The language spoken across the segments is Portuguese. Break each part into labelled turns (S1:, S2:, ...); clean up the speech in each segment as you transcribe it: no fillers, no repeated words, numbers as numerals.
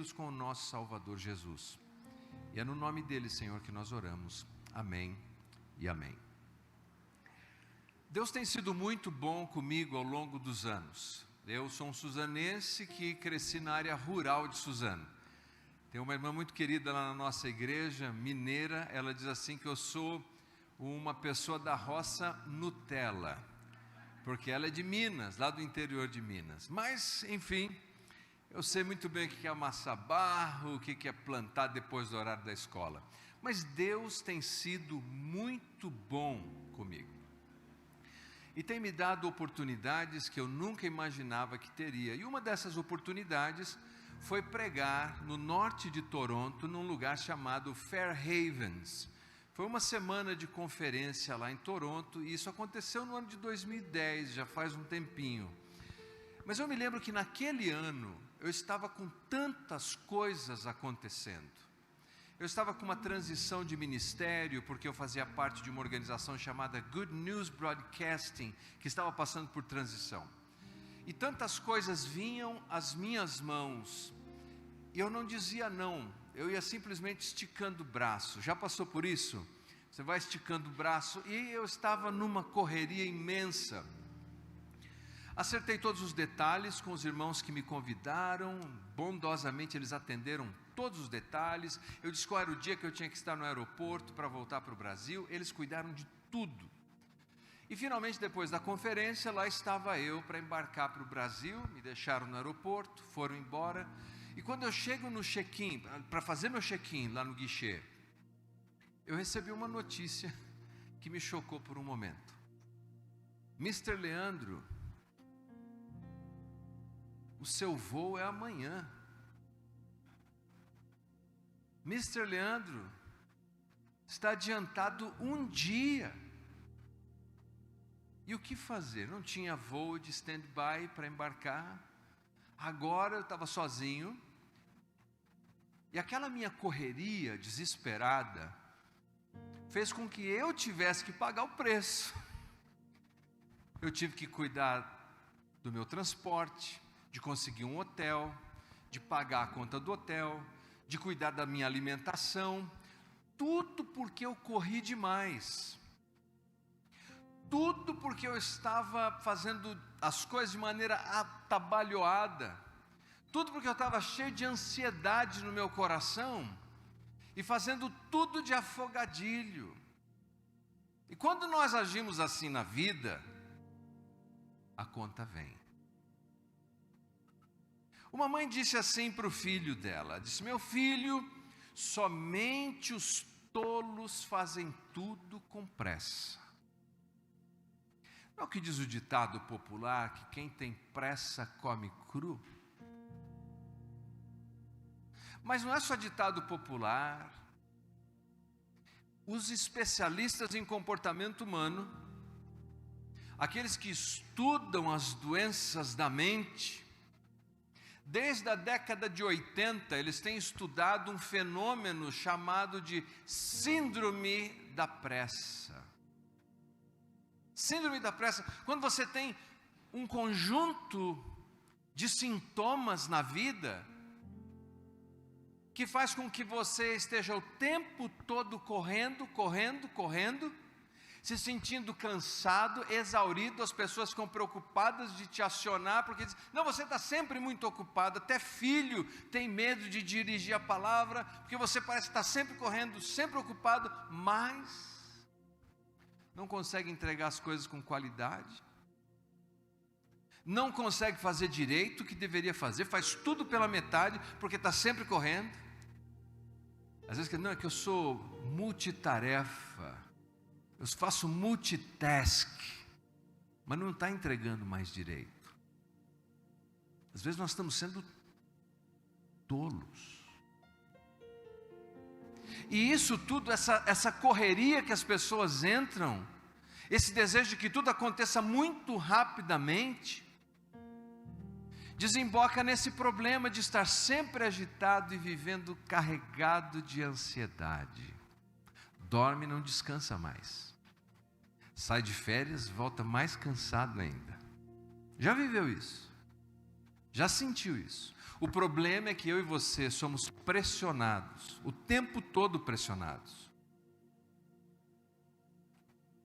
S1: parecidos com o nosso Salvador Jesus. E é no nome dele, Senhor, que nós oramos. Amém e amém. Deus tem sido muito bom comigo ao longo dos anos. Eu sou um suzanense que cresci na área rural de Suzano. Tem uma irmã muito querida lá na nossa igreja, mineira, ela diz assim que eu sou uma pessoa da roça Nutella, porque ela é de Minas, lá do interior de Minas. Mas, enfim, eu sei muito bem o que é amassar barro, o que é plantar depois do horário da escola. Mas Deus tem sido muito bom comigo. E tem me dado oportunidades que eu nunca imaginava que teria. E uma dessas oportunidades foi pregar no norte de Toronto, num lugar chamado Fairhavens. Foi uma semana de conferência lá em Toronto, e isso aconteceu no ano de 2010, já faz um tempinho. Mas eu me lembro que naquele ano, eu estava com tantas coisas acontecendo. Eu estava com uma transição de ministério, porque eu fazia parte de uma organização chamada Good News Broadcasting, que estava passando por transição. E tantas coisas vinham às minhas mãos, e eu não dizia não, eu ia simplesmente esticando o braço. Já passou por isso? Você vai esticando o braço, e eu estava numa correria imensa. Acertei todos os detalhes com os irmãos que me convidaram, bondosamente eles atenderam todos os detalhes. Eu disse qual era o dia que eu tinha que estar no aeroporto para voltar para o Brasil, eles cuidaram de tudo. E finalmente, depois da conferência, lá estava eu para embarcar para o Brasil, me deixaram no aeroporto, foram embora. E quando eu chego no check-in, para fazer meu check-in lá no guichê, eu recebi uma notícia que me chocou por um momento. Mr. Leandro, o seu voo é amanhã. Mr. Leandro, está adiantado um dia. E o que fazer? Não tinha voo de stand-by para embarcar. Agora eu estava sozinho. E aquela minha correria desesperada fez com que eu tivesse que pagar o preço. Eu tive que cuidar do meu transporte, de conseguir um hotel, de pagar a conta do hotel, de cuidar da minha alimentação, tudo porque eu corri demais. Tudo porque eu estava fazendo as coisas de maneira atabalhoada. Tudo porque eu estava cheio de ansiedade no meu coração e fazendo tudo de afogadilho. E quando nós agimos assim na vida, a conta vem. Uma mãe disse assim para o filho dela, disse: meu filho, somente os tolos fazem tudo com pressa. Não é o que diz o ditado popular, que quem tem pressa come cru? Mas não é só ditado popular. Os especialistas em comportamento humano, aqueles que estudam as doenças da mente, desde a década de 80, eles têm estudado um fenômeno chamado de síndrome da pressa. Síndrome da pressa, quando você tem um conjunto de sintomas na vida, que faz com que você esteja o tempo todo correndo, se sentindo cansado, exaurido. As pessoas ficam preocupadas de te acionar, porque dizem: não, você está sempre muito ocupado. Até filho tem medo de dirigir a palavra, porque você parece estar sempre correndo, sempre ocupado, mas não consegue entregar as coisas com qualidade, não consegue fazer direito o que deveria fazer, faz tudo pela metade, porque está sempre correndo. Às vezes, não, é que eu sou multitarefa, eu faço multitask, mas não está entregando mais direito. Às vezes nós estamos sendo tolos. E isso tudo, essa correria que as pessoas entram, esse desejo de que tudo aconteça muito rapidamente, desemboca nesse problema de estar sempre agitado e vivendo carregado de ansiedade. Dorme e não descansa mais. Sai de férias, volta mais cansado ainda. Já viveu isso? Já sentiu isso? O problema é que eu e você somos pressionados, o tempo todo pressionados.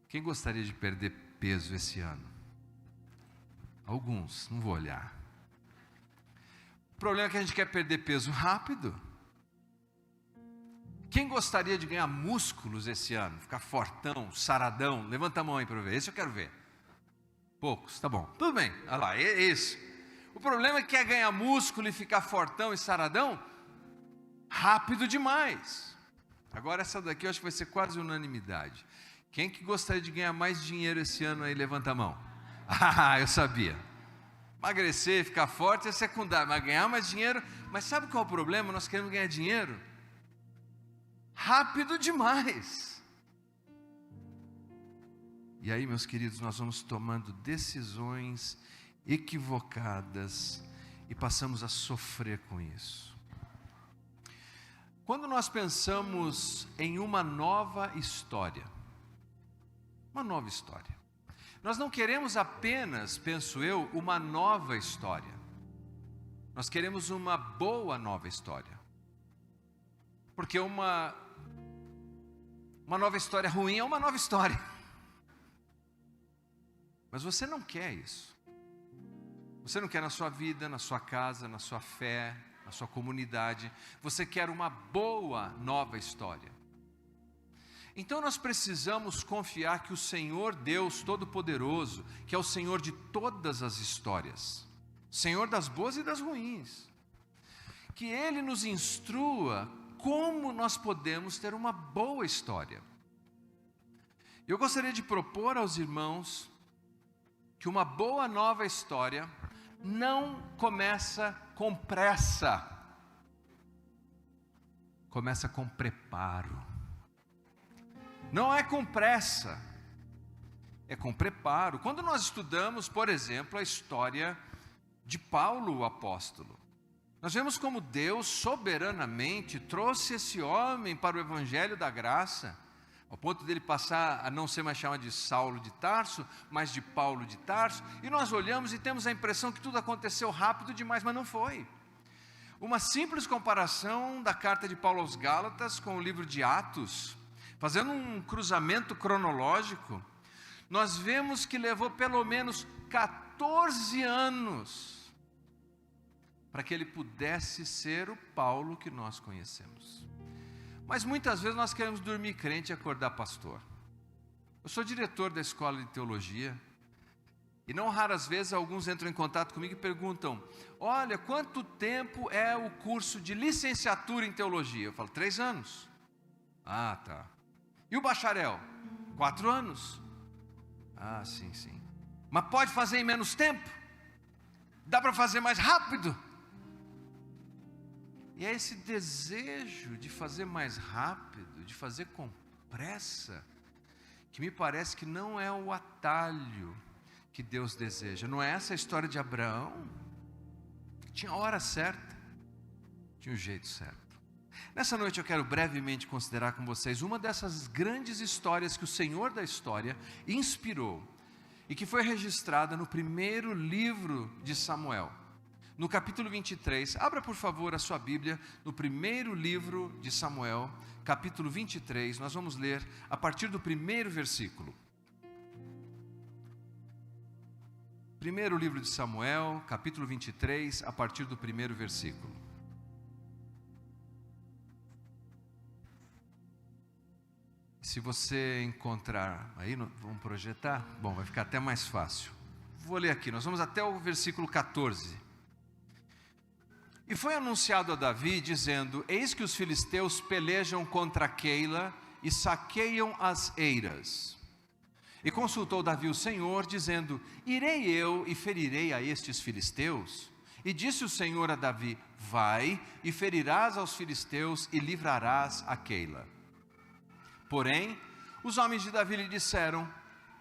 S1: Quem gostaria de perder peso esse ano? Alguns, não vou olhar. O problema é que a gente quer perder peso rápido. Quem gostaria de ganhar músculos esse ano? Ficar fortão, saradão? Levanta a mão aí para eu ver. Esse eu quero ver. Poucos, tá bom. Tudo bem, olha lá, é isso. O problema é que quer ganhar músculo e ficar fortão e saradão rápido demais. Agora essa daqui eu acho que vai ser quase unanimidade. Quem que gostaria de ganhar mais dinheiro esse ano aí? Levanta a mão. Ah, eu sabia. Emagrecer, ficar forte é secundário, mas ganhar mais dinheiro. Mas sabe qual é o problema? Nós queremos ganhar dinheiro rápido demais. E aí, meus queridos, nós vamos tomando decisões equivocadas e passamos a sofrer com isso. Quando nós pensamos em uma nova história, nós não queremos apenas, penso eu, uma nova história. Nós queremos uma boa nova história. Porque uma nova história ruim é uma nova história. Mas você não quer isso. Você não quer na sua vida, na sua casa, na sua fé, na sua comunidade. Você quer uma boa nova história. Então nós precisamos confiar que o Senhor Deus Todo-Poderoso, que é o Senhor de todas as histórias, Senhor das boas e das ruins, que Ele nos instrua como nós podemos ter uma boa história. Eu gostaria de propor aos irmãos que uma boa nova história não começa com pressa, começa com preparo. Não é com pressa, é com preparo. Quando nós estudamos, por exemplo, a história de Paulo, o apóstolo, nós vemos como Deus soberanamente trouxe esse homem para o evangelho da graça, ao ponto dele passar a não ser mais chamado de Saulo de Tarso, mas de Paulo de Tarso, e nós olhamos e temos a impressão que tudo aconteceu rápido demais, mas não foi. Uma simples comparação da carta de Paulo aos Gálatas com o livro de Atos, fazendo um cruzamento cronológico, nós vemos que levou pelo menos 14 anos para que ele pudesse ser o Paulo que nós conhecemos. Mas muitas vezes nós queremos dormir crente e acordar pastor. Eu sou diretor da escola de teologia, e não raras vezes alguns entram em contato comigo e perguntam: olha, quanto tempo é o curso de licenciatura em teologia? Eu falo, 3 anos. Ah, tá. E o bacharel? 4 anos. Ah, sim. Mas pode fazer em menos tempo? Dá para fazer mais rápido? E é esse desejo de fazer mais rápido, de fazer com pressa, que me parece que não é o atalho que Deus deseja. Não é essa a história de Abraão? Tinha a hora certa, tinha o jeito certo. Nessa noite eu quero brevemente considerar com vocês uma dessas grandes histórias que o Senhor da história inspirou e que foi registrada no primeiro livro de Samuel, no capítulo 23. Abra por favor a sua Bíblia no primeiro livro de Samuel, capítulo 23, nós vamos ler a partir do primeiro versículo. Primeiro livro de Samuel, capítulo 23, a partir do primeiro versículo. Se você encontrar, aí vamos projetar? Bom, vai ficar até mais fácil. Vou ler aqui, nós vamos até o versículo 14. E foi anunciado a Davi, dizendo: eis que os filisteus pelejam contra Keila e saqueiam as eiras. E consultou Davi o Senhor, dizendo: irei eu e ferirei a estes filisteus? E disse o Senhor a Davi: vai e ferirás aos filisteus e livrarás a Keila. Porém, os homens de Davi lhe disseram: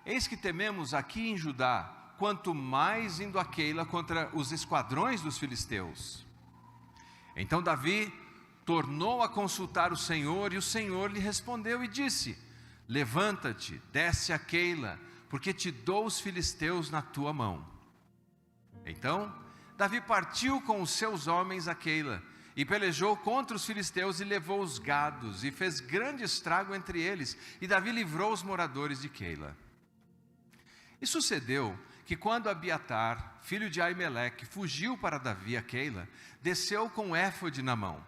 S1: eis que tememos aqui em Judá, quanto mais indo a Keila contra os esquadrões dos filisteus. Então Davi tornou a consultar o Senhor, e o Senhor lhe respondeu e disse: levanta-te, desce a Keila, porque te dou os filisteus na tua mão. Então Davi partiu com os seus homens a Keila, e pelejou contra os filisteus e levou os gados, e fez grande estrago entre eles, e Davi livrou os moradores de Keila. E sucedeu que quando Abiatar, filho de Aimeleque, fugiu para Davi a Keila, desceu com o éfode na mão.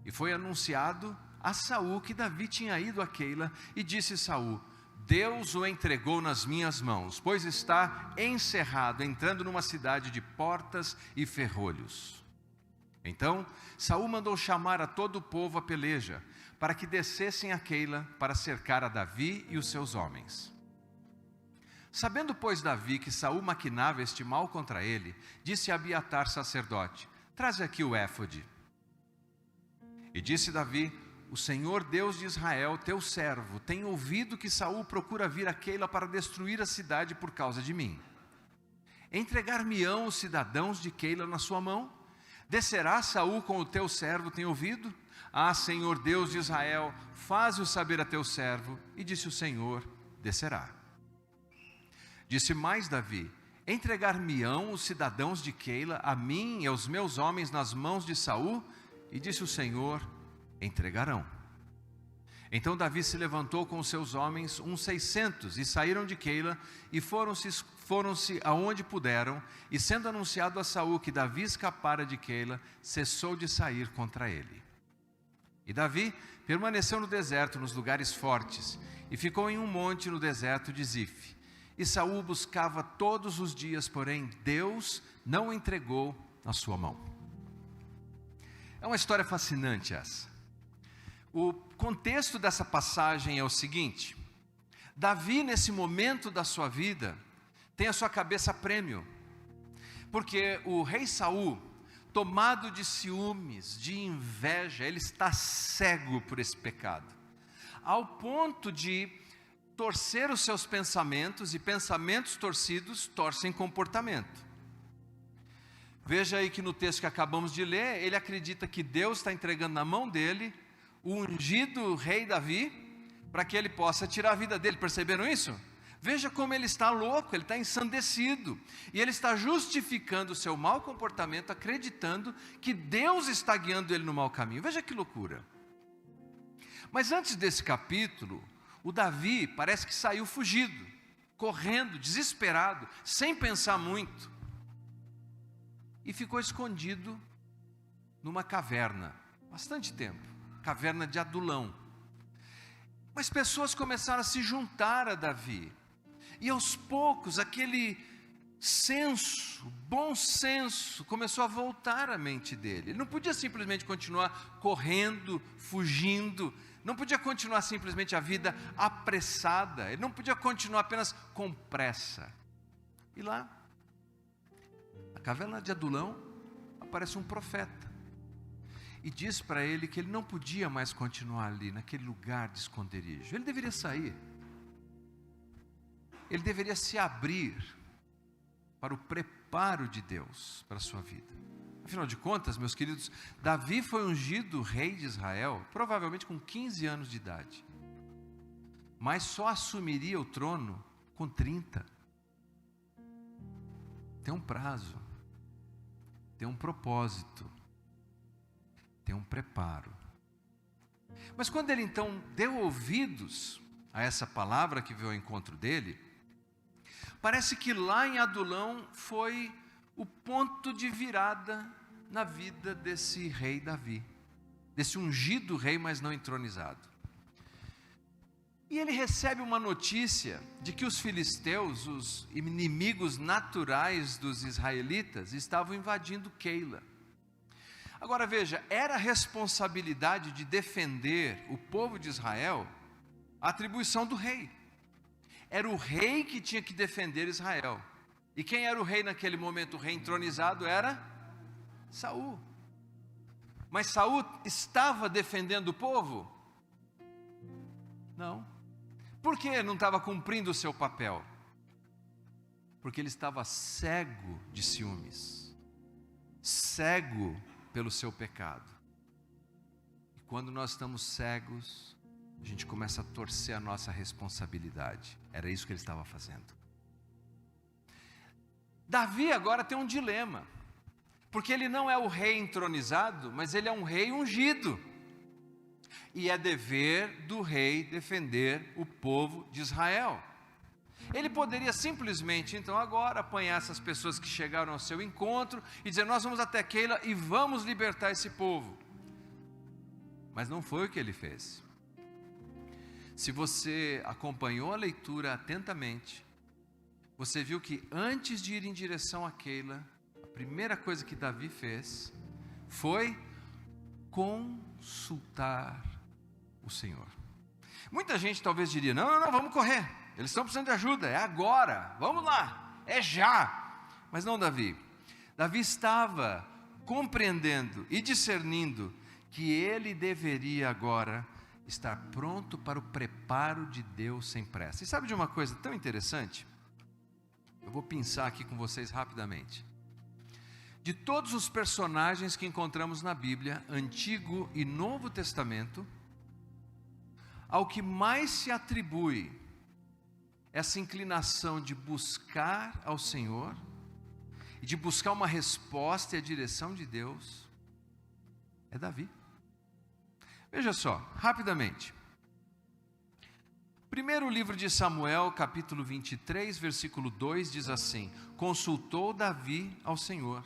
S1: E foi anunciado a Saul que Davi tinha ido a Keila, e disse Saul: Deus o entregou nas minhas mãos, pois está encerrado, entrando numa cidade de portas e ferrolhos. Então Saul mandou chamar a todo o povo à peleja, para que descessem a Keila para cercar a Davi e os seus homens. Sabendo, pois, Davi que Saul maquinava este mal contra ele, disse a Abiatar sacerdote: Traze aqui o éfode. E disse Davi: O Senhor Deus de Israel, teu servo, tem ouvido que Saul procura vir a Keila para destruir a cidade por causa de mim. Entregar-me-ão os cidadãos de Keila na sua mão? Descerá Saul com o teu servo, tem ouvido? Ah, Senhor Deus de Israel, faze-o saber a teu servo. E disse o Senhor: Descerá. Disse mais Davi: Entregar-me-ão os cidadãos de Keila a mim e aos meus homens nas mãos de Saul? E disse o Senhor: Entregarão. Então Davi se levantou com os seus homens, uns 600, e saíram de Keila, e foram-se aonde puderam, e sendo anunciado a Saul que Davi escapara de Keila, cessou de sair contra ele. E Davi permaneceu no deserto, nos lugares fortes, e ficou em um monte no deserto de Zif. E Saul buscava todos os dias, porém Deus não o entregou na sua mão. É uma história fascinante essa. O contexto dessa passagem é o seguinte: Davi, nesse momento da sua vida, tem a sua cabeça a prêmio, porque o rei Saul, tomado de ciúmes, de inveja, ele está cego por esse pecado, ao ponto de torcer os seus pensamentos, e pensamentos torcidos torcem comportamento. Veja aí que no texto que acabamos de ler, ele acredita que Deus está entregando na mão dele o ungido rei Davi, para que ele possa tirar a vida dele. Perceberam isso? Veja como ele está louco, ele está ensandecido, e ele está justificando o seu mau comportamento, acreditando que Deus está guiando ele no mau caminho. Veja que loucura. Mas antes desse capítulo, o Davi parece que saiu fugido, correndo, desesperado, sem pensar muito, e ficou escondido numa caverna, bastante tempo, caverna de Adulão. Mas pessoas começaram a se juntar a Davi, e aos poucos aquele bom senso começou a voltar à mente dele. Ele não podia simplesmente continuar correndo, fugindo, não podia continuar simplesmente a vida apressada, ele não podia continuar apenas com pressa. E lá, na caverna de Adulão, aparece um profeta, e diz para ele que ele não podia mais continuar ali, naquele lugar de esconderijo. Ele deveria sair, ele deveria se abrir para o preparo de Deus para a sua vida. Afinal de contas, meus queridos, Davi foi ungido rei de Israel, provavelmente com 15 anos de idade, mas só assumiria o trono com 30. Tem um prazo, tem um propósito, tem um preparo. Mas quando ele então deu ouvidos a essa palavra que veio ao encontro dele, parece que lá em Adulão foi o ponto de virada na vida desse rei Davi, desse ungido rei, mas não entronizado. E ele recebe uma notícia de que os filisteus, os inimigos naturais dos israelitas, estavam invadindo Keila. Agora veja, era a responsabilidade de defender o povo de Israel a atribuição do rei. Era o rei que tinha que defender Israel. E quem era o rei naquele momento? O rei entronizado era Saul. Mas Saul estava defendendo o povo? Não. Por que não estava cumprindo o seu papel? Porque ele estava cego de ciúmes, cego pelo seu pecado. E quando nós estamos cegos, a gente começa a torcer a nossa responsabilidade. Era isso que ele estava fazendo. Davi agora tem um dilema, porque ele não é o rei entronizado, mas ele é um rei ungido. E é dever do rei defender o povo de Israel. Ele poderia simplesmente, então, agora apanhar essas pessoas que chegaram ao seu encontro e dizer: nós vamos até Keila e vamos libertar esse povo. Mas não foi o que ele fez. Se você acompanhou a leitura atentamente, você viu que antes de ir em direção a Keila, a primeira coisa que Davi fez foi consultar o Senhor. Muita gente talvez diria: não, vamos correr, eles estão precisando de ajuda, é agora, vamos lá, é já. Mas não, Davi estava compreendendo e discernindo que ele deveria agora estar pronto para o preparo de Deus sem pressa. E sabe de uma coisa tão interessante? Eu vou pensar aqui com vocês rapidamente. De todos os personagens que encontramos na Bíblia, Antigo e Novo Testamento, ao que mais se atribui essa inclinação de buscar ao Senhor, e de buscar uma resposta e a direção de Deus, é Davi. Veja só, rapidamente. Primeiro livro de Samuel, capítulo 23, versículo 2, diz assim: consultou Davi ao Senhor.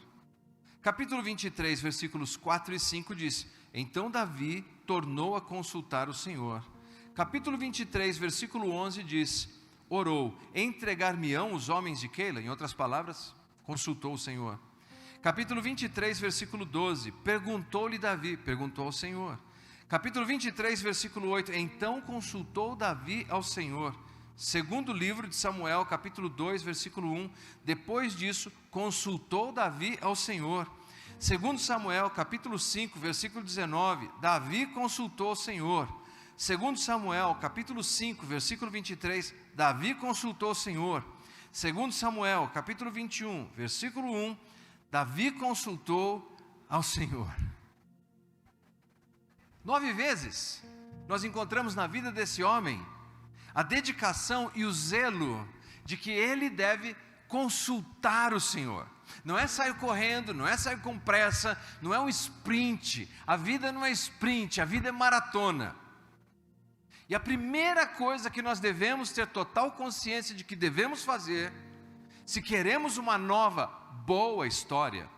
S1: Capítulo 23, versículos 4 e 5 diz: então Davi tornou a consultar o Senhor. Capítulo 23, versículo 11 diz: orou, entregar-me-ão os homens de Keila? Em outras palavras, consultou o Senhor. Capítulo 23, versículo 12, perguntou-lhe Davi, perguntou ao Senhor. Capítulo 23, versículo 8, então consultou Davi ao Senhor. Segundo livro de Samuel, capítulo 2, versículo 1, depois disso, consultou Davi ao Senhor. Segundo Samuel, capítulo 5, versículo 19, Davi consultou o Senhor. Segundo Samuel, capítulo 5, versículo 23, Davi consultou o Senhor. Segundo Samuel, capítulo 21, versículo 1, Davi consultou ao Senhor. 9 vezes nós encontramos na vida desse homem a dedicação e o zelo de que ele deve consultar o Senhor. Não é sair correndo, não é sair com pressa, não é um sprint. A vida não é sprint, a vida é maratona. E a primeira coisa que nós devemos ter total consciência de que devemos fazer, se queremos uma nova, boa história,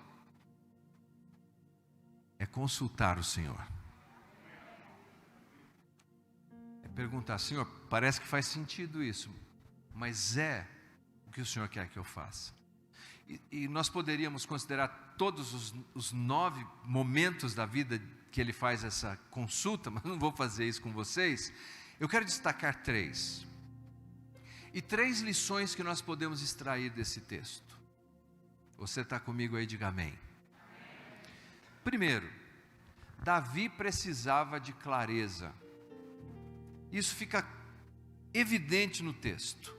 S1: é consultar o Senhor. É perguntar: Senhor, parece que faz sentido isso, mas é o que o Senhor quer que eu faça? E nós poderíamos considerar todos os 9 momentos da vida que ele faz essa consulta, mas não vou fazer isso com vocês. Eu quero destacar 3. E 3 lições que nós podemos extrair desse texto. Você está comigo aí? Diga amém. Primeiro, Davi precisava de clareza. Isso fica evidente no texto.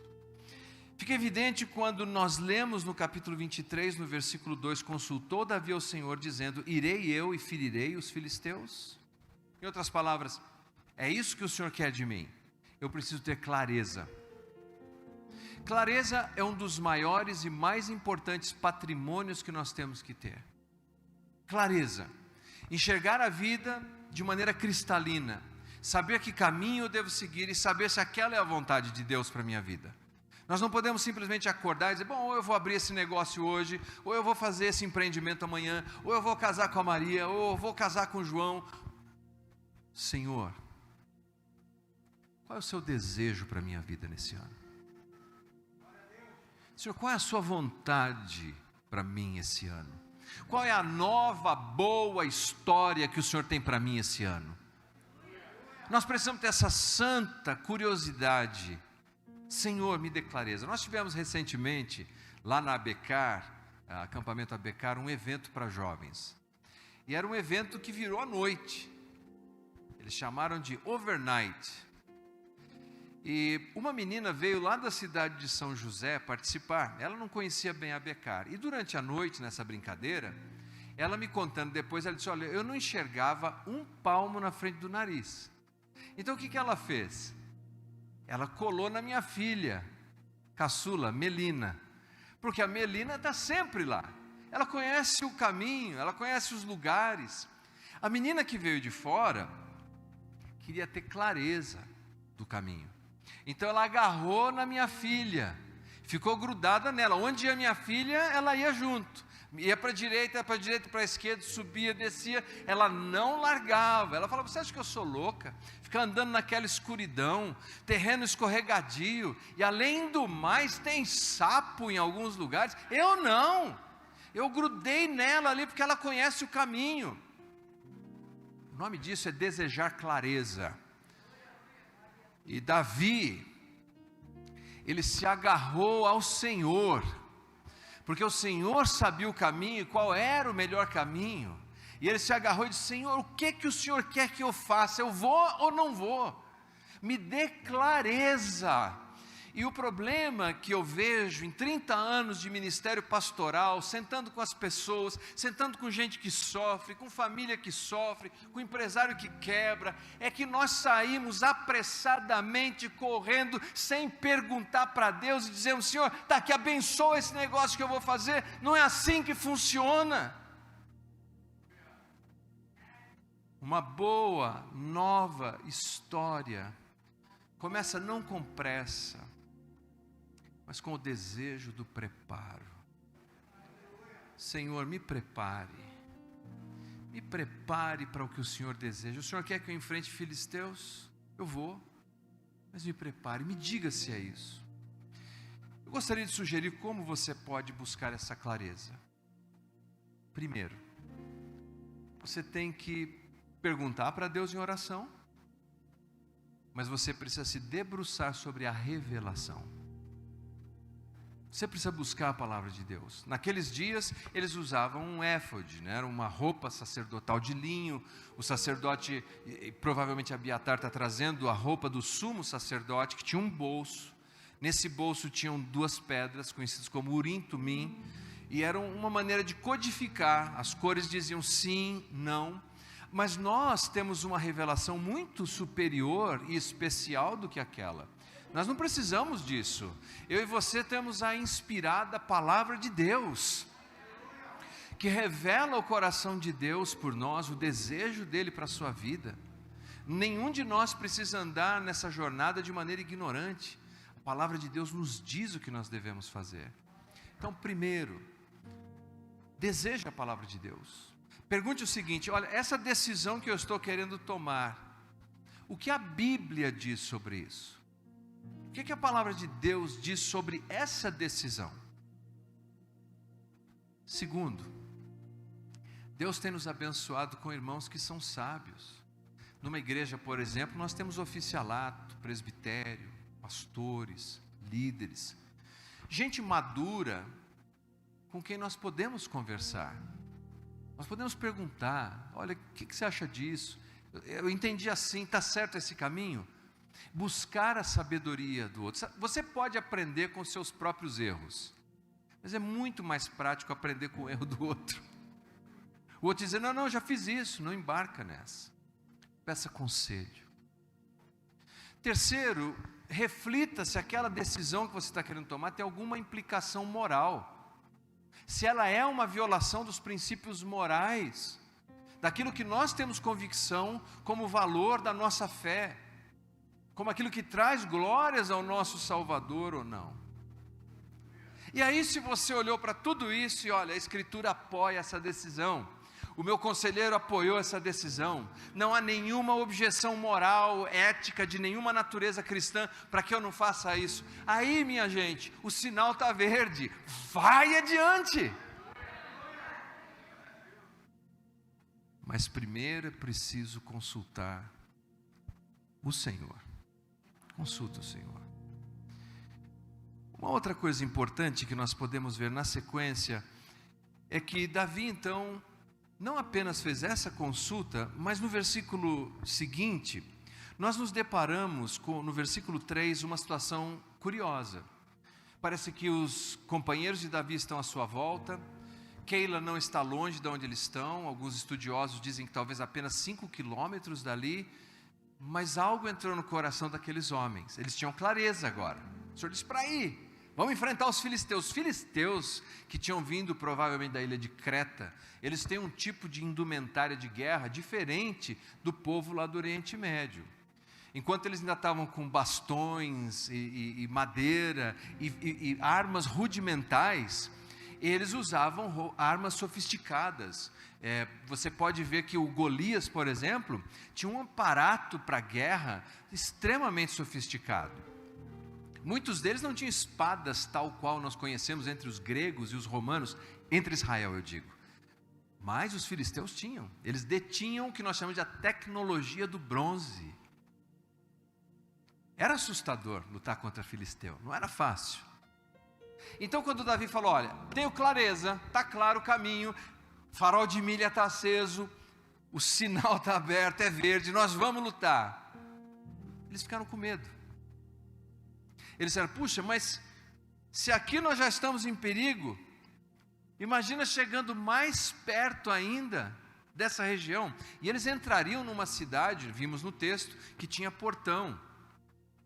S1: Fica evidente quando nós lemos no capítulo 23, no versículo 2, consultou Davi ao Senhor, dizendo: irei eu e ferirei os filisteus? Em outras palavras, é isso que o Senhor quer de mim. Eu preciso ter clareza. Clareza é um dos maiores e mais importantes patrimônios que nós temos que ter. Clareza. Enxergar a vida de maneira cristalina. Saber que caminho eu devo seguir e saber se aquela é a vontade de Deus para a minha vida. Nós não podemos simplesmente acordar e dizer: bom, ou eu vou abrir esse negócio hoje, ou eu vou fazer esse empreendimento amanhã, ou eu vou casar com a Maria, ou eu vou casar com o João. Senhor, qual é o seu desejo para a minha vida nesse ano? Senhor, qual é a sua vontade para mim esse ano? Qual é a nova, boa história que o Senhor tem para mim esse ano? Nós precisamos ter essa santa curiosidade. Senhor, me dê clareza. Nós tivemos recentemente, lá na Abecar, acampamento Abecar, um evento para jovens. E era um evento que virou à noite. Eles chamaram de overnight. E uma menina veio lá da cidade de São José participar. Ela não conhecia bem a Abecar. E durante a noite, nessa brincadeira, ela me contando depois, ela disse: olha, eu não enxergava um palmo na frente do nariz. Então o que ela fez? Ela colou na minha filha, caçula, Melina, porque a Melina está sempre lá. Ela conhece o caminho, ela conhece os lugares. A menina que veio de fora queria ter clareza do caminho. Então ela agarrou na minha filha, ficou grudada nela. Onde ia minha filha, ela ia junto. Ia para a direita, para a esquerda, subia, descia. Ela não largava. Ela falava: você acha que eu sou louca? Ficar andando naquela escuridão, terreno escorregadio, e além do mais tem sapo em alguns lugares. Eu não. Eu grudei nela ali porque ela conhece o caminho. O nome disso é desejar clareza. E Davi, ele se agarrou ao Senhor, porque o Senhor sabia o caminho e qual era o melhor caminho. E ele se agarrou e disse: Senhor, o que o Senhor quer que eu faça? Eu vou ou não vou? Me dê clareza. E o problema que eu vejo em 30 anos de ministério pastoral, sentando com as pessoas, sentando com gente que sofre, com família que sofre, com empresário que quebra, é que nós saímos apressadamente correndo, sem perguntar para Deus e dizemos: Senhor, está aqui, abençoa esse negócio que eu vou fazer. Não é assim que funciona. Uma boa, nova história começa não com pressa, mas com o desejo do preparo. Senhor, me prepare para o que o Senhor deseja. O Senhor quer que eu enfrente filisteus? Eu vou, mas me prepare, me diga se é isso. Eu gostaria de sugerir como você pode buscar essa clareza. Primeiro, você tem que perguntar para Deus em oração, mas você precisa se debruçar sobre a revelação. Você precisa buscar a palavra de Deus. Naqueles dias, eles usavam um éfode, né? Era uma roupa sacerdotal de linho. O sacerdote, provavelmente Abiatar está trazendo a roupa do sumo sacerdote, que tinha um bolso. Nesse bolso tinham 2 pedras, conhecidas como Urim, Tumim, e eram uma maneira de codificar. As cores diziam sim, não. Mas nós temos uma revelação muito superior e especial do que aquela. Nós não precisamos disso. Eu e você temos a inspirada palavra de Deus, que revela o coração de Deus por nós, o desejo dele para a sua vida. Nenhum de nós precisa andar nessa jornada de maneira ignorante. A palavra de Deus nos diz o que nós devemos fazer. Então, primeiro, deseje a palavra de Deus. Pergunte o seguinte: olha, essa decisão que eu estou querendo tomar, o que a Bíblia diz sobre isso? O que a palavra de Deus diz sobre essa decisão? Segundo, Deus tem nos abençoado com irmãos que são sábios. Numa igreja, por exemplo, nós temos oficialato, presbitério, pastores, líderes, gente madura com quem nós podemos conversar. Nós podemos perguntar: olha, o que você acha disso? Eu entendi assim, está certo esse caminho? Buscar a sabedoria do outro. Você pode aprender com seus próprios erros, mas é muito mais prático aprender com o erro do outro. O outro dizer: não, já fiz isso, não embarca nessa. Peça conselho. Terceiro, reflita se aquela decisão que você está querendo tomar tem alguma implicação moral. Se ela é uma violação dos princípios morais, daquilo que nós temos convicção como valor da nossa fé, como aquilo que traz glórias ao nosso Salvador ou não. E aí, se você olhou para tudo isso e olha, a Escritura apoia essa decisão, o meu conselheiro apoiou essa decisão, não há nenhuma objeção moral, ética, de nenhuma natureza cristã para que eu não faça isso. Aí, minha gente, o sinal está verde, vai adiante. Mas primeiro é preciso consultar o Senhor. Consulta o Senhor. Uma outra coisa importante que nós podemos ver na sequência é que Davi, então, não apenas fez essa consulta, mas no versículo seguinte, nós nos deparamos com, no versículo 3, uma situação curiosa. Parece que os companheiros de Davi estão à sua volta. Keila não está longe de onde eles estão. Alguns estudiosos dizem que talvez apenas 5 quilômetros dali. Mas algo entrou no coração daqueles homens. Eles tinham clareza agora. O Senhor disse para ir. Vamos enfrentar os filisteus. Os filisteus, que tinham vindo provavelmente da ilha de Creta, eles têm um tipo de indumentária de guerra diferente do povo lá do Oriente Médio. Enquanto eles ainda estavam com bastões e madeira e armas rudimentais, eles usavam armas sofisticadas. Você pode ver que o Golias, por exemplo, tinha um aparato para guerra extremamente sofisticado. Muitos deles não tinham espadas tal qual nós conhecemos entre os gregos e os romanos, entre Israel eu digo. Mas os filisteus tinham. Eles detinham o que nós chamamos de a tecnologia do bronze. Era assustador lutar contra filisteu, não era fácil. Então quando Davi falou, olha, tenho clareza, está claro o caminho, farol de milha está aceso, o sinal está aberto, é verde, nós vamos lutar. Eles ficaram com medo. Eles disseram, puxa, mas se aqui nós já estamos em perigo, imagina chegando mais perto ainda dessa região. E eles entrariam numa cidade, vimos no texto, que tinha portão,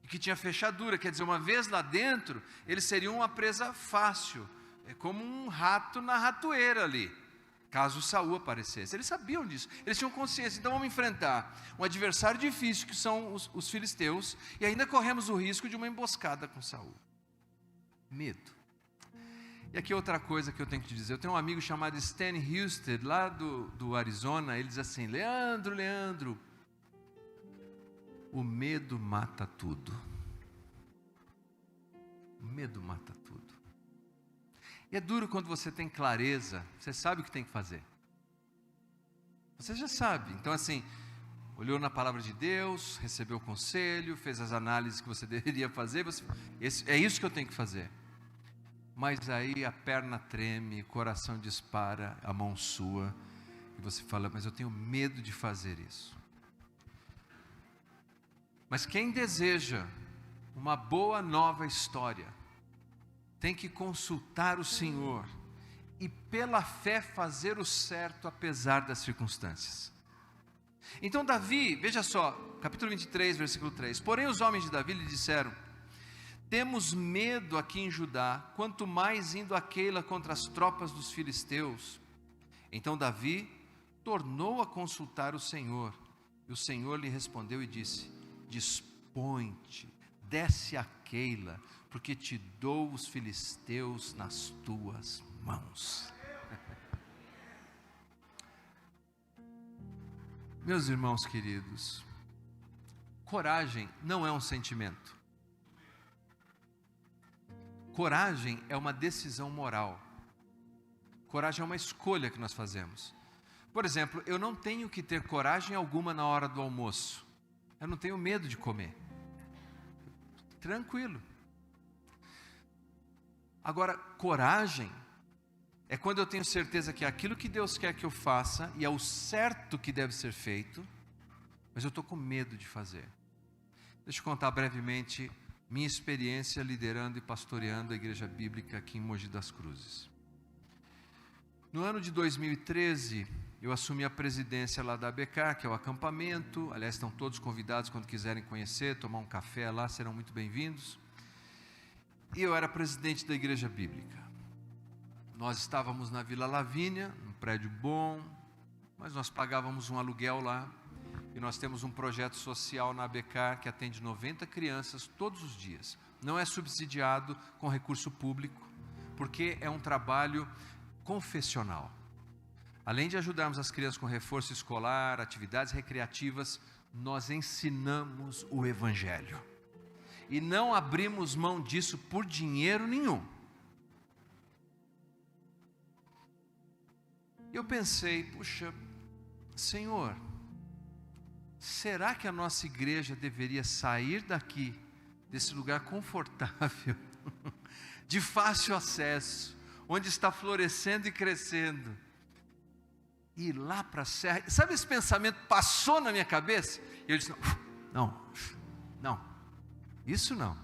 S1: que tinha fechadura, quer dizer, uma vez lá dentro, eles seriam uma presa fácil, como um rato na ratoeira ali, caso Saul aparecesse. Eles sabiam disso, eles tinham consciência. Então vamos enfrentar um adversário difícil, que são os filisteus, e ainda corremos o risco de uma emboscada com Saul. Medo. E aqui outra coisa que eu tenho que te dizer, eu tenho um amigo chamado Stan Houston, lá do Arizona. Ele diz assim, Leandro, o medo mata tudo. O medo mata tudo. E é duro quando você tem clareza, você sabe o que tem que fazer. Você já sabe. Então assim, olhou na palavra de Deus, recebeu o conselho, fez as análises que você deveria fazer, é isso que eu tenho que fazer. Mas aí a perna treme, o coração dispara, a mão sua, e você fala, mas eu tenho medo de fazer isso. Mas quem deseja uma boa nova história, tem que consultar o Senhor e pela fé fazer o certo apesar das circunstâncias. Então Davi, veja só, capítulo 23, versículo 3, porém os homens de Davi lhe disseram, temos medo aqui em Judá, quanto mais indo a Keila contra as tropas dos filisteus. Então Davi tornou a consultar o Senhor, e o Senhor lhe respondeu e disse, dispõe-te, desce a Keila, porque te dou os filisteus nas tuas mãos. Meus irmãos queridos, coragem não é um sentimento. Coragem é uma decisão moral. Coragem é uma escolha que nós fazemos. Por exemplo, eu não tenho que ter coragem alguma na hora do almoço. Eu não tenho medo de comer. Tranquilo. Agora, coragem é quando eu tenho certeza que é aquilo que Deus quer que eu faça e é o certo que deve ser feito, mas eu estou com medo de fazer. Deixa eu contar brevemente minha experiência liderando e pastoreando a igreja bíblica aqui em Mogi das Cruzes. No ano de 2013, eu assumi a presidência lá da ABK, que é o acampamento. Aliás, estão todos convidados quando quiserem conhecer, tomar um café lá, serão muito bem-vindos. E eu era presidente da igreja bíblica. Nós estávamos na Vila Lavínia, um prédio bom, mas nós pagávamos um aluguel lá. E nós temos um projeto social na ABK que atende 90 crianças todos os dias. Não é subsidiado com recurso público, porque é um trabalho confessional. Além de ajudarmos as crianças com reforço escolar, atividades recreativas, nós ensinamos o Evangelho. E não abrimos mão disso por dinheiro nenhum. Eu pensei, puxa, Senhor, será que a nossa igreja deveria sair daqui, desse lugar confortável, de fácil acesso, onde está florescendo e crescendo, e ir lá para a serra? Sabe, esse pensamento passou na minha cabeça? E eu disse, não, isso não.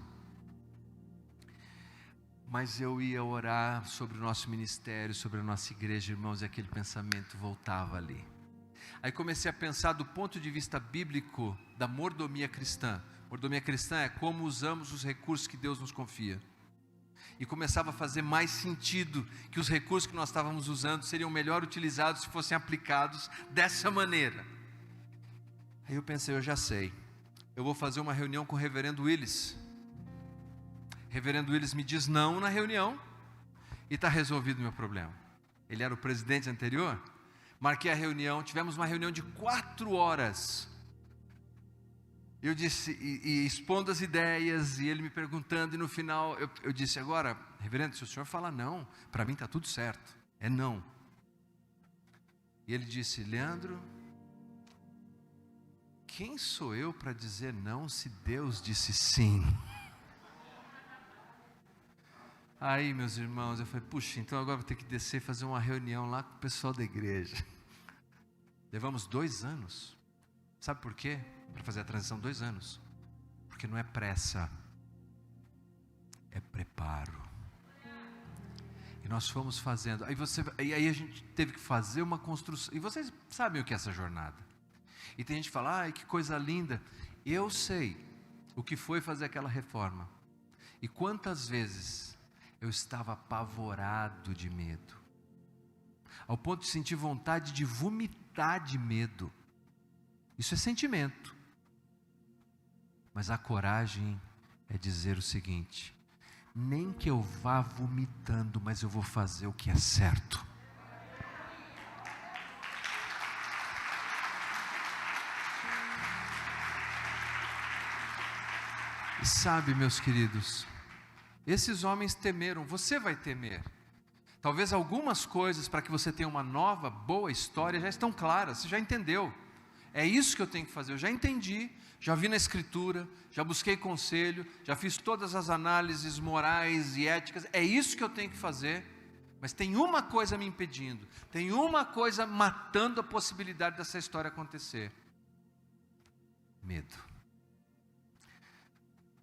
S1: Mas eu ia orar sobre o nosso ministério, sobre a nossa igreja, irmãos, e aquele pensamento voltava ali. Aí comecei a pensar do ponto de vista bíblico da mordomia cristã. Mordomia cristã é como usamos os recursos que Deus nos confia. e começava a fazer mais sentido, que os recursos que nós estávamos usando seriam melhor utilizados se fossem aplicados dessa maneira. Aí eu pensei, eu já sei, eu vou fazer uma reunião com o reverendo Willis. Reverendo Willis me diz não na reunião, e está resolvido o meu problema. Ele era o presidente anterior. Marquei a reunião, tivemos uma reunião de 4 horas. Eu disse, e expondo as ideias, e ele me perguntando, e no final eu disse, agora, reverendo, se o senhor falar não, para mim está tudo certo, é não. E ele disse, Leandro, quem sou eu para dizer não se Deus disse sim? Aí, meus irmãos, eu falei, puxa, então agora vou ter que descer e fazer uma reunião lá com o pessoal da igreja. Levamos 2 anos. Sabe por quê? Para fazer a transição, 2 anos. Porque não é pressa, é preparo. E nós fomos fazendo. Aí a gente teve que fazer uma construção. E vocês sabem o que é essa jornada. E tem gente que fala, ai, que coisa linda. Eu sei o que foi fazer aquela reforma. E quantas vezes eu estava apavorado de medo, ao ponto de sentir vontade de vomitar de medo. Isso é sentimento. Mas a coragem é dizer o seguinte, nem que eu vá vomitando, mas eu vou fazer o que é certo. E sabe, meus queridos, esses homens temeram, você vai temer. Talvez algumas coisas para que você tenha uma nova, boa história já estão claras, você já entendeu. É isso que eu tenho que fazer, eu já entendi, já vi na Escritura, já busquei conselho, já fiz todas as análises morais e éticas, é isso que eu tenho que fazer. Mas tem uma coisa me impedindo, tem uma coisa matando a possibilidade dessa história acontecer. Medo.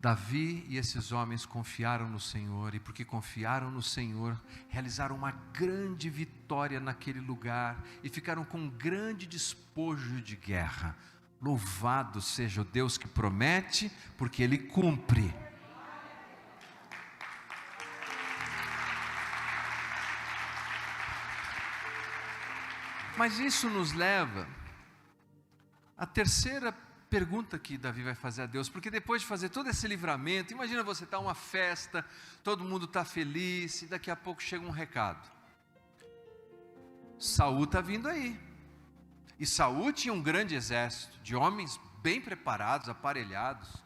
S1: Davi e esses homens confiaram no Senhor, e porque confiaram no Senhor, realizaram uma grande vitória naquele lugar, e ficaram com um grande despojo de guerra. Louvado seja o Deus que promete, porque Ele cumpre. Mas isso nos leva à terceira pergunta que Davi vai fazer a Deus, porque depois de fazer todo esse livramento, imagina você estar numa festa, todo mundo está feliz, e daqui a pouco chega um recado, Saul está vindo aí, e Saul tinha um grande exército, de homens bem preparados, aparelhados.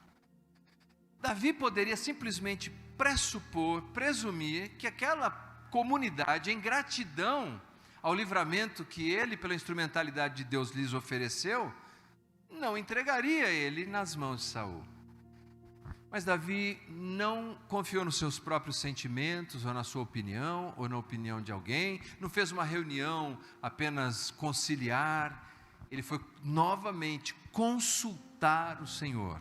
S1: Davi poderia simplesmente pressupor, presumir, que aquela comunidade, em gratidão ao livramento que ele, pela instrumentalidade de Deus, lhes ofereceu, não entregaria ele nas mãos de Saul. Mas Davi não confiou nos seus próprios sentimentos, ou na sua opinião, ou na opinião de alguém, não fez uma reunião apenas conciliar, ele foi novamente consultar o Senhor.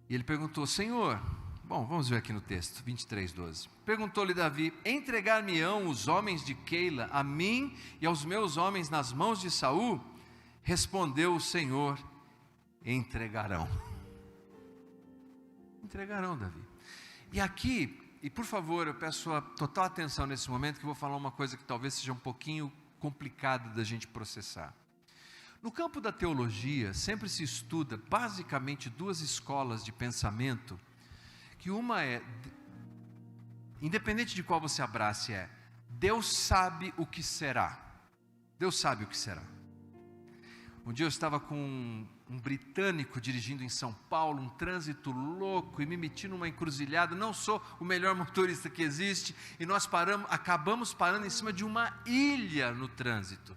S1: E ele perguntou, Senhor, bom, vamos ver aqui no texto, 23:12. Perguntou-lhe Davi, entregar-me-ão os homens de Keila a mim e aos meus homens nas mãos de Saul? Respondeu o Senhor, entregarão. Entregarão, Davi. E aqui, e por favor, eu peço a total atenção nesse momento, que eu vou falar uma coisa que talvez seja um pouquinho complicada da gente processar. No campo da teologia, sempre se estuda basicamente 2 escolas de pensamento, que uma é, independente de qual você abrace, é, Deus sabe o que será. Deus sabe o que será. Um dia eu estava com um britânico dirigindo em São Paulo, um trânsito louco, e me meti numa encruzilhada. Não sou o melhor motorista que existe, e nós acabamos parando em cima de uma ilha no trânsito.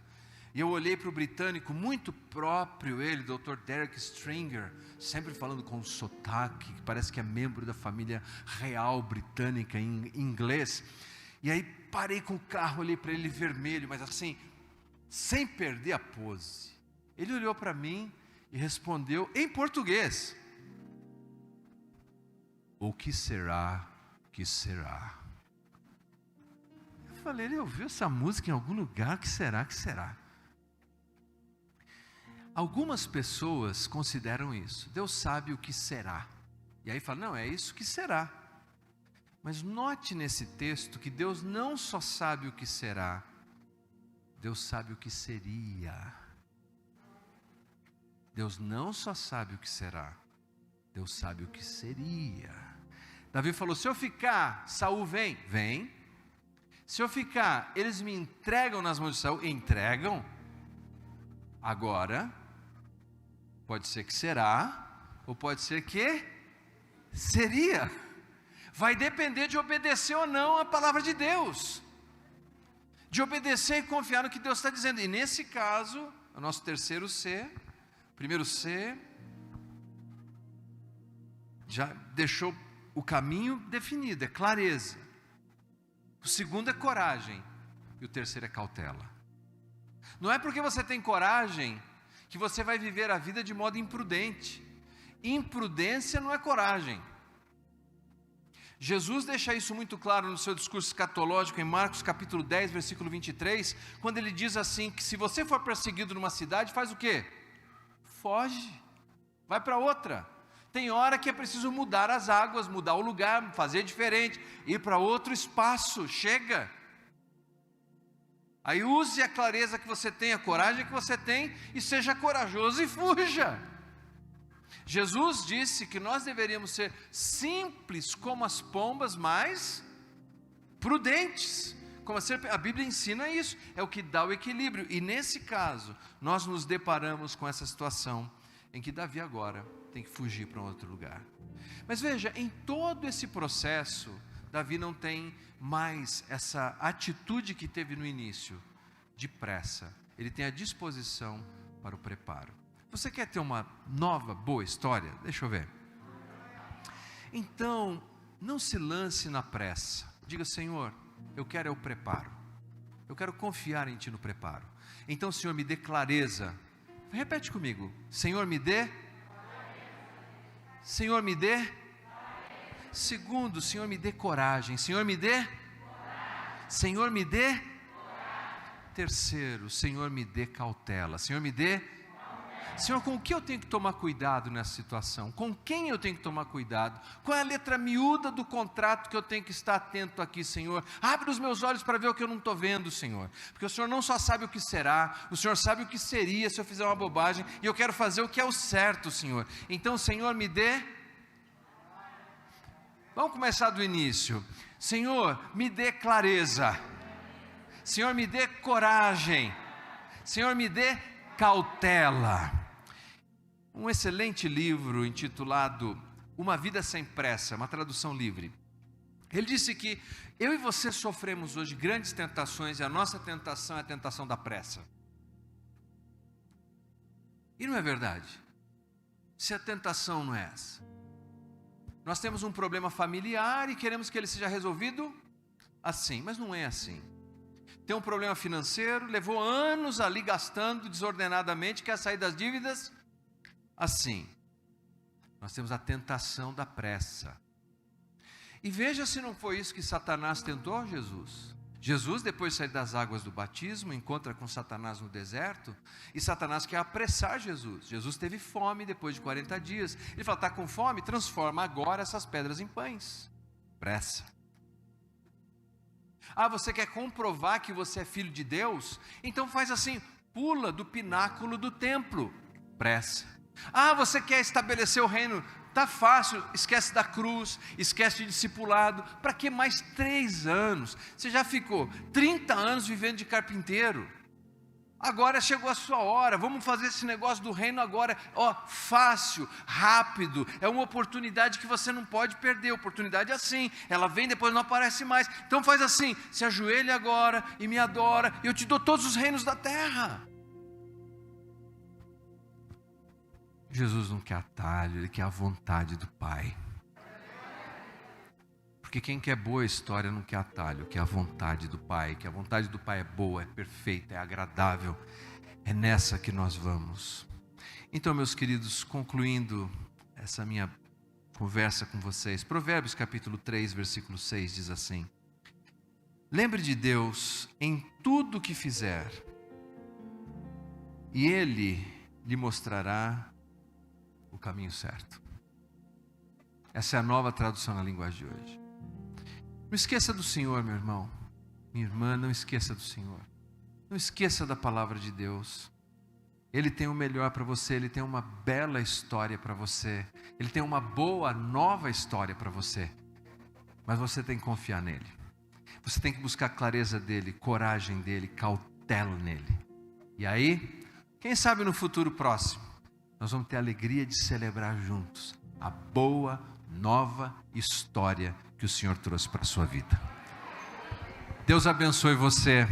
S1: E eu olhei para o britânico, muito próprio ele, Dr. Derek Stringer, sempre falando com sotaque, que parece que é membro da família real britânica em inglês. E aí parei com o carro, olhei para ele vermelho, mas assim, sem perder a pose. Ele olhou para mim e respondeu em português: o que será que será? Eu falei, ele ouviu essa música em algum lugar, o que será que será? Algumas pessoas consideram isso, Deus sabe o que será. E aí fala, não, é isso que será. Mas note nesse texto que Deus não só sabe o que será, Deus sabe o que seria. Deus não só sabe o que será, Deus sabe o que seria. Davi falou: se eu ficar, Saul vem. Vem. Se eu ficar, eles me entregam nas mãos de Saul. Entregam. Agora, pode ser que será, ou pode ser que seria. Vai depender de obedecer ou não a palavra de Deus, de obedecer e confiar no que Deus está dizendo. E nesse caso, o nosso terceiro C, primeiro C, já deixou o caminho definido, é clareza. O segundo é coragem, e o terceiro é cautela. Não é porque você tem coragem que você vai viver a vida de modo imprudente. Imprudência não é coragem. Jesus deixa isso muito claro no seu discurso escatológico em Marcos capítulo 10, versículo 23, quando ele diz assim, que se você for perseguido numa cidade, faz o quê? Foge, vai para outra. Tem hora que é preciso mudar as águas, mudar o lugar, fazer diferente, ir para outro espaço, chega. Aí use a clareza que você tem, a coragem que você tem, e seja corajoso e fuja. Jesus disse que nós deveríamos ser simples como as pombas, mas prudentes. Como a Bíblia ensina isso, é o que dá o equilíbrio. E nesse caso, nós nos deparamos com essa situação em que Davi agora tem que fugir para um outro lugar. Mas veja, em todo esse processo, Davi não tem mais essa atitude que teve no início, de pressa. Ele tem a disposição para o preparo. Você quer ter uma nova, boa história? Deixa eu ver. Então, não se lance na pressa. Diga: Senhor, eu quero o preparo. Eu quero confiar em Ti no preparo. Então, Senhor, me dê clareza. Repete comigo. Senhor, me dê. Senhor, me dê. Segundo, Senhor, me dê coragem. Senhor, me dê. Senhor, me dê. Terceiro, Senhor, me dê cautela. Senhor, me dê. Senhor, com o que eu tenho que tomar cuidado nessa situação? Com quem eu tenho que tomar cuidado? Qual é a letra miúda do contrato que eu tenho que estar atento aqui, Senhor? Abre os meus olhos para ver o que eu não estou vendo, Senhor. Porque o Senhor não só sabe o que será, o Senhor sabe o que seria se eu fizer uma bobagem, e eu quero fazer o que é o certo, Senhor. Então, Senhor, me dê. Vamos começar do início. Senhor, me dê clareza. Senhor, me dê coragem. Senhor, me dê cautela. Um excelente livro intitulado Uma Vida Sem Pressa, uma tradução livre. Ele disse que eu e você sofremos hoje grandes tentações, e a nossa tentação é a tentação da pressa. E não é verdade? Se a tentação não é essa. Nós temos um problema familiar e queremos que ele seja resolvido assim, mas não é assim. Tem um problema financeiro, levou anos ali gastando desordenadamente, quer sair das dívidas assim. Nós temos a tentação da pressa. E veja se não foi isso que Satanás tentou Jesus. Jesus, depois de sair das águas do batismo, encontra com Satanás no deserto, e Satanás quer apressar Jesus. Jesus teve fome depois de 40 dias. Ele fala: está com fome? Transforma agora essas pedras em pães. Pressa. Ah, você quer comprovar que você é filho de Deus? Então faz assim, pula do pináculo do templo. Pressa. Ah, você quer estabelecer o reino? Tá fácil, esquece da cruz, esquece de discipulado. Para que mais 3 anos? Você já ficou 30 anos vivendo de carpinteiro. Agora chegou a sua hora, vamos fazer esse negócio do reino agora, fácil, rápido, é uma oportunidade que você não pode perder. Oportunidade é assim, ela vem, depois não aparece mais. Então faz assim, se ajoelhe agora e me adora, eu te dou todos os reinos da terra. Jesus não quer atalho, Ele quer a vontade do Pai. Porque quem quer boa história não quer atalho, quer a vontade do Pai. Que a vontade do Pai é boa, é perfeita, é agradável. É nessa que nós vamos. Então, meus queridos, concluindo essa minha conversa com vocês, Provérbios capítulo 3, versículo 6 diz assim: lembre de Deus em tudo o que fizer, e Ele lhe mostrará o caminho certo. Essa é a nova tradução na linguagem de hoje. Não esqueça do Senhor, meu irmão. Minha irmã, não esqueça do Senhor. Não esqueça da palavra de Deus. Ele tem o melhor para você, Ele tem uma bela história para você. Ele tem uma boa, nova história para você. Mas você tem que confiar nele. Você tem que buscar a clareza dele, coragem dele, cautela nele. E aí, quem sabe no futuro próximo, nós vamos ter a alegria de celebrar juntos a boa, nova história que o Senhor trouxe para a sua vida. Deus abençoe você.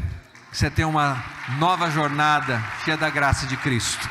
S1: Que você tenha uma nova jornada cheia da graça de Cristo.